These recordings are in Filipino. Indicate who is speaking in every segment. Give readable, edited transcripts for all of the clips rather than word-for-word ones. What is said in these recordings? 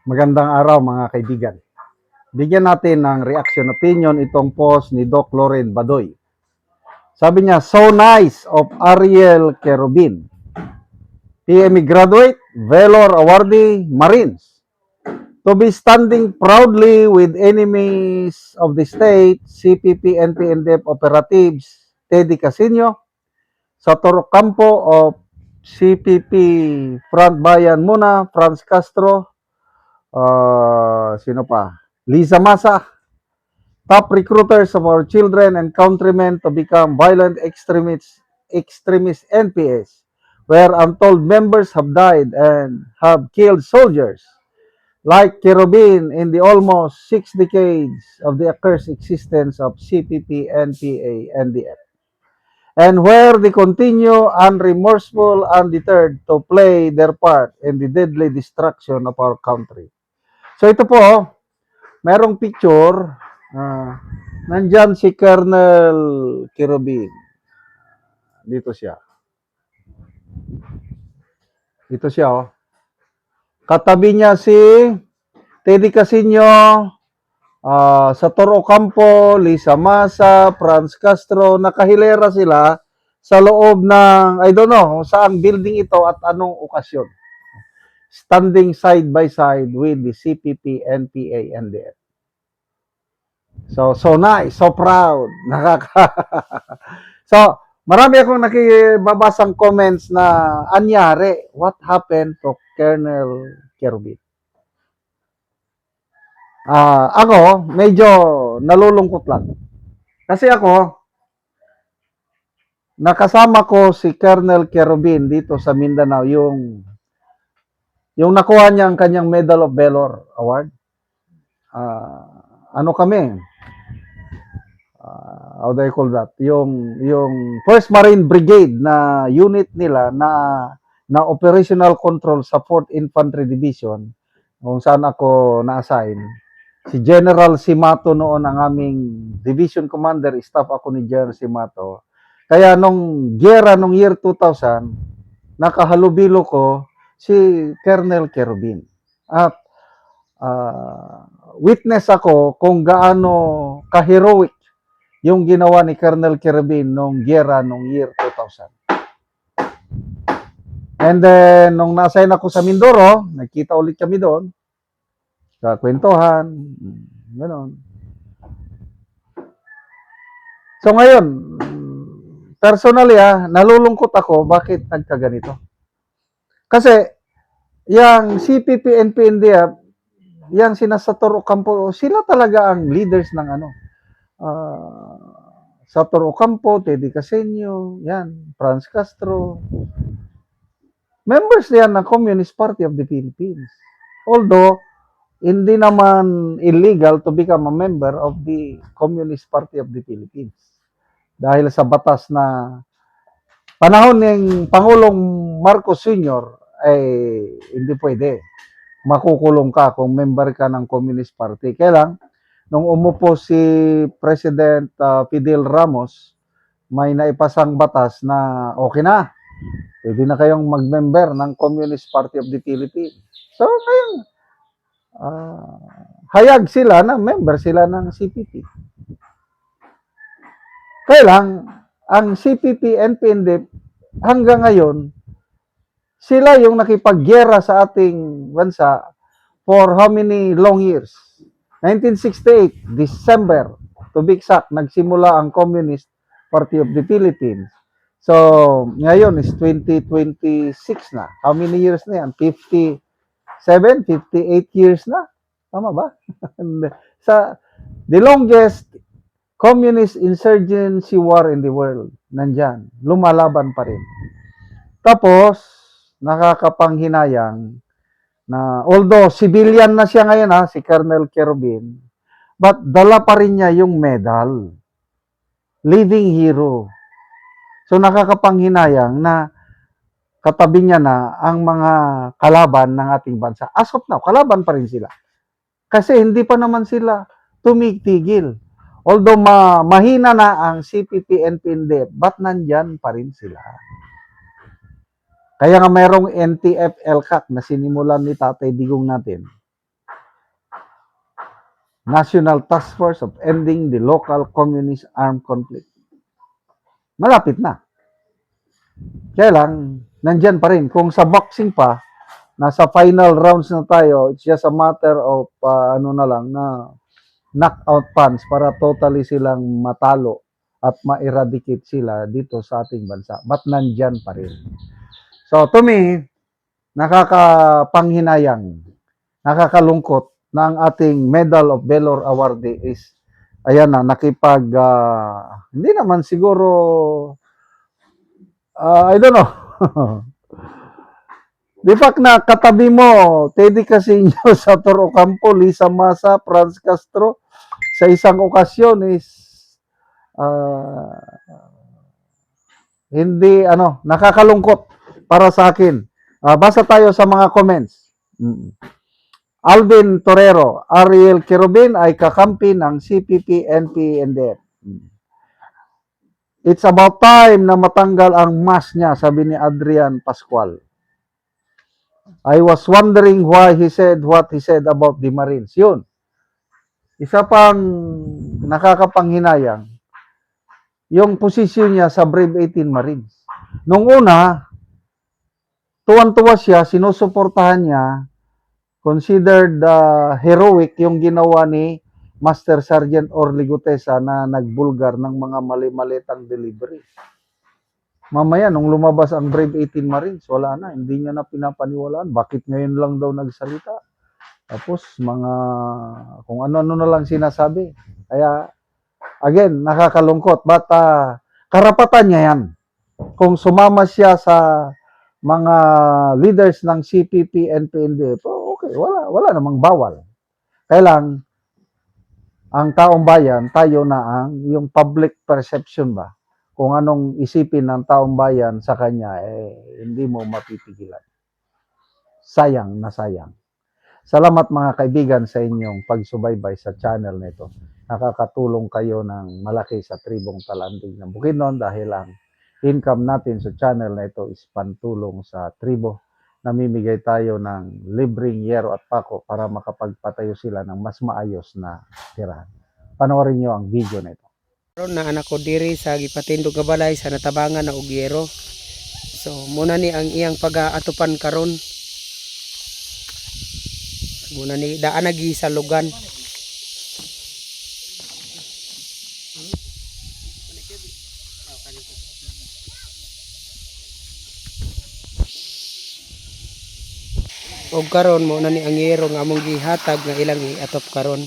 Speaker 1: Magandang araw mga kaibigan. Bigyan natin ng reaction opinion itong post ni Doc Loren Badoy. Sabi niya, so nice of Ariel Kerubin. PME graduate, Valor Awardee, Marines. To be standing proudly with enemies of the state, CPP, NPNDF operatives, Teddy Casino, Satoru Campo of CPP Front Bayan Muna, Franz Castro, sino pa? Liza Masa, top recruiters of our children and countrymen to become violent extremist NPS, where untold members have died and have killed soldiers, like Kerubin in the almost 6 decades of the accursed existence of CPP, NPA, NDF. And where they continue unremorseful, undeterred to play their part in the deadly destruction of our country. So ito po, merong picture, nandyan si Colonel Kirubin. Dito siya. Dito siya, oh. Katabi niya si Teddy Casino, Satoru Campo, Liza Masa, Franz Castro. Nakahilera sila sa loob ng, I don't know, saang building ito at anong okasyon. Standing side by side with the CPP, NPA, NDF. So nice, so proud. So, marami akong nakibabasang comments na anyari, what happened to Colonel Kerubin? Ako, medyo nalulungkot lang. Kasi ako, nakasama ko si Colonel Kerubin dito sa Mindanao, yung nakuha niya ang kanyang Medal of Valor Award. Ano kami? How do I call that? Yung 1st Marine Brigade na unit nila na operational control sa 4th Infantry Division, kung saan ako na-assign. Si General Simato noon ang aming division commander, staff ako ni General Simato. Kaya nung giyera nung year 2000, nakahalubilo ko si Colonel Kerubin. At witness ako kung gaano ka-heroic yung ginawa ni Colonel Kerubin nung giyera nung year 2000. And then, nung na-assign ako sa Mindoro, nagkita ulit kami doon, sa kwentuhan, gano'n. So ngayon, personally nalulungkot ako bakit nagkaganito. Kasi, yung CPP, NPNDF, yung sina Satoru Campo, sila talaga ang leaders ng Satoru Campo, Teddy Casino, yan, Franz Castro. Members yan ng Communist Party of the Philippines. Although, hindi naman illegal to become a member of the Communist Party of the Philippines. Dahil sa batas na panahon ng Pangulong Marcos Sr. ay hindi pwede. Makukulong ka kung member ka ng Communist Party. Kaya lang, nung umupo si President Fidel Ramos, may naipasang batas na okay na. Pwede na kayong mag-member ng Communist Party of the Philippines. So, ngayon, hayag sila na member sila ng CPP. Kaya lang, ang CPP, NPNDF, hanggang ngayon, sila yung nakipagyera sa ating bansa for how many long years? 1968, December, to be exact, nagsimula ang Communist Party of the Philippines. So, ngayon is 2026 na. How many years na yan? 57, 58 years na? Tama ba? Sa the longest communist insurgency war in the world, nandyan. Lumalaban pa rin. Tapos, nakakapanghinayang na although civilian na siya ngayon si Colonel Kerubin, but dala pa rin niya yung medal. Living hero. So nakakapanghinayang na katabi niya na ang mga kalaban ng ating bansa. As of now, kalaban pa rin sila. Kasi hindi pa naman sila tumigtigil. Although mahina na ang CPP, NPNDF, but nandyan pa rin sila. Kaya nga mayroong NTF-LCAC na sinimulan ni Tatay Digong natin. National Task Force of Ending the Local Communist Armed Conflict. Malapit na. Kaya lang, nandyan pa rin. Kung sa boxing pa, nasa final rounds na tayo, it's just a matter of knockout punch para totally silang matalo at ma-eradicate sila dito sa ating bansa. But nandyan pa rin. So to me, nakakapanghinayang, nakakalungkot na ang ating Medal of Valor awardee is ayan na hindi naman siguro I don't know. Di ba na katabi mo, Teddy Casino, Sator Ocampo, Lisa Masa, Franz Castro, sa isang okasyon is hindi, nakakalungkot para sa akin. Basa tayo sa mga comments. Alvin Torero, Ariel Kirubin ay kakampi ng CPP, NP, NDF. It's about time na matanggal ang mask niya, sabi ni Adrian Pascual. I was wondering why he said what he said about the Marines. Yun. Isa pang nakakapanghinayang, yung posisyon niya sa Brave 18 Marines. Nung una, tuwan-tuwa siya, sinusuportahan niya, considered heroic yung ginawa ni Master Sergeant Orly Gutesa na nagbulgar ng mga mali-malitang delivery. Mamaya, nung lumabas ang Brave 18 Marines, wala na, hindi niya na pinapaniwalaan. Bakit ngayon lang daw nagsalita? Tapos, kung ano-ano na lang sinasabi. Kaya, again, nakakalungkot. But, karapatan niya yan. Kung sumama siya sa mga leaders ng CPP, NPND, okay, wala namang bawal. Kaya lang, ang taong bayan, tayo na yung public perception ba? Kung anong isipin ng taong bayan sa kanya, hindi mo mapipigilan. Sayang na sayang. Salamat mga kaibigan sa inyong pagsubaybay sa channel nito. Nakakatulong kayo ng malaki sa tribong Talandig ng Bukidnon dahil ang income natin sa channel na ito is pantulong sa tribo. Namimigay tayo ng libreng yero at pako para makapagpatayo sila ng mas maayos na tirahan. Panoorin nyo ang video na ito.
Speaker 2: Karon na anak ko diri sa gipatindog nga balay sa natabangan na og yero. So muna ni ang iyang pag-aatupan karon. Muna ni daan lagi sa lugan. Og karon mo na ni ang yero nga among gihatag nga ilang iatop karon.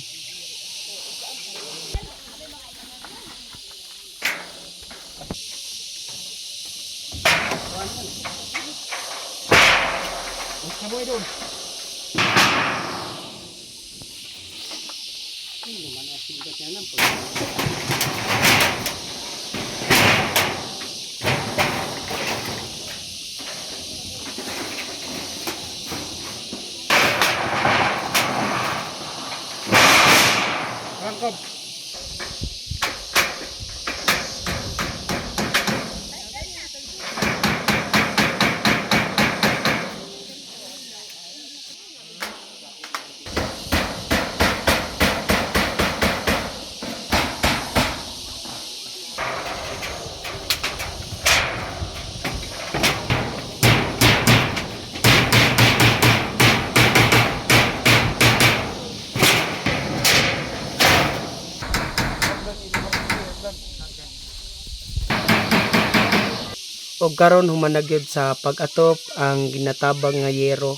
Speaker 2: Og karon human na gyud sa pag-atop ang ginatabang nga yero.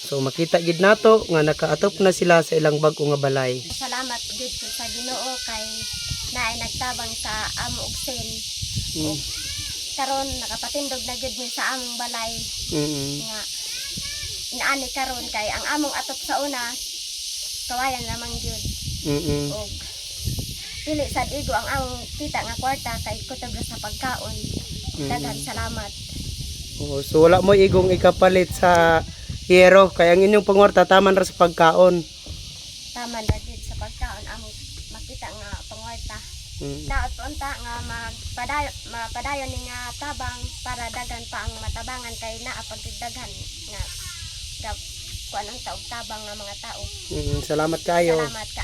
Speaker 2: So makita gid nato nga nakaatop na sila sa ilang bag-o nga balay.
Speaker 3: Salamat gid sa Ginoo kay naay nagtabang sa amo og sen. Karon nakapatindog na gid mi sa among balay. Nga inaani karon kay ang among atop sa una kawayan lamang gyud. Og dili sad igo ang among kita nga kwarta kay kutob sa pagkaon. Daghang salamat.
Speaker 2: So wala mo igong ikapalit sa yero kay ang inyong pangwarta taman ra sa pagkaon.
Speaker 3: Tama na gid sa pagkaon among makita nga pangwarta. Daot unta nga mapadayon ni nga tabang para daghan pa ang matabangan kay naa pagdaghan nga kuan ang taog tabang nga mga tao.
Speaker 2: Salamat kayo.
Speaker 3: Salamat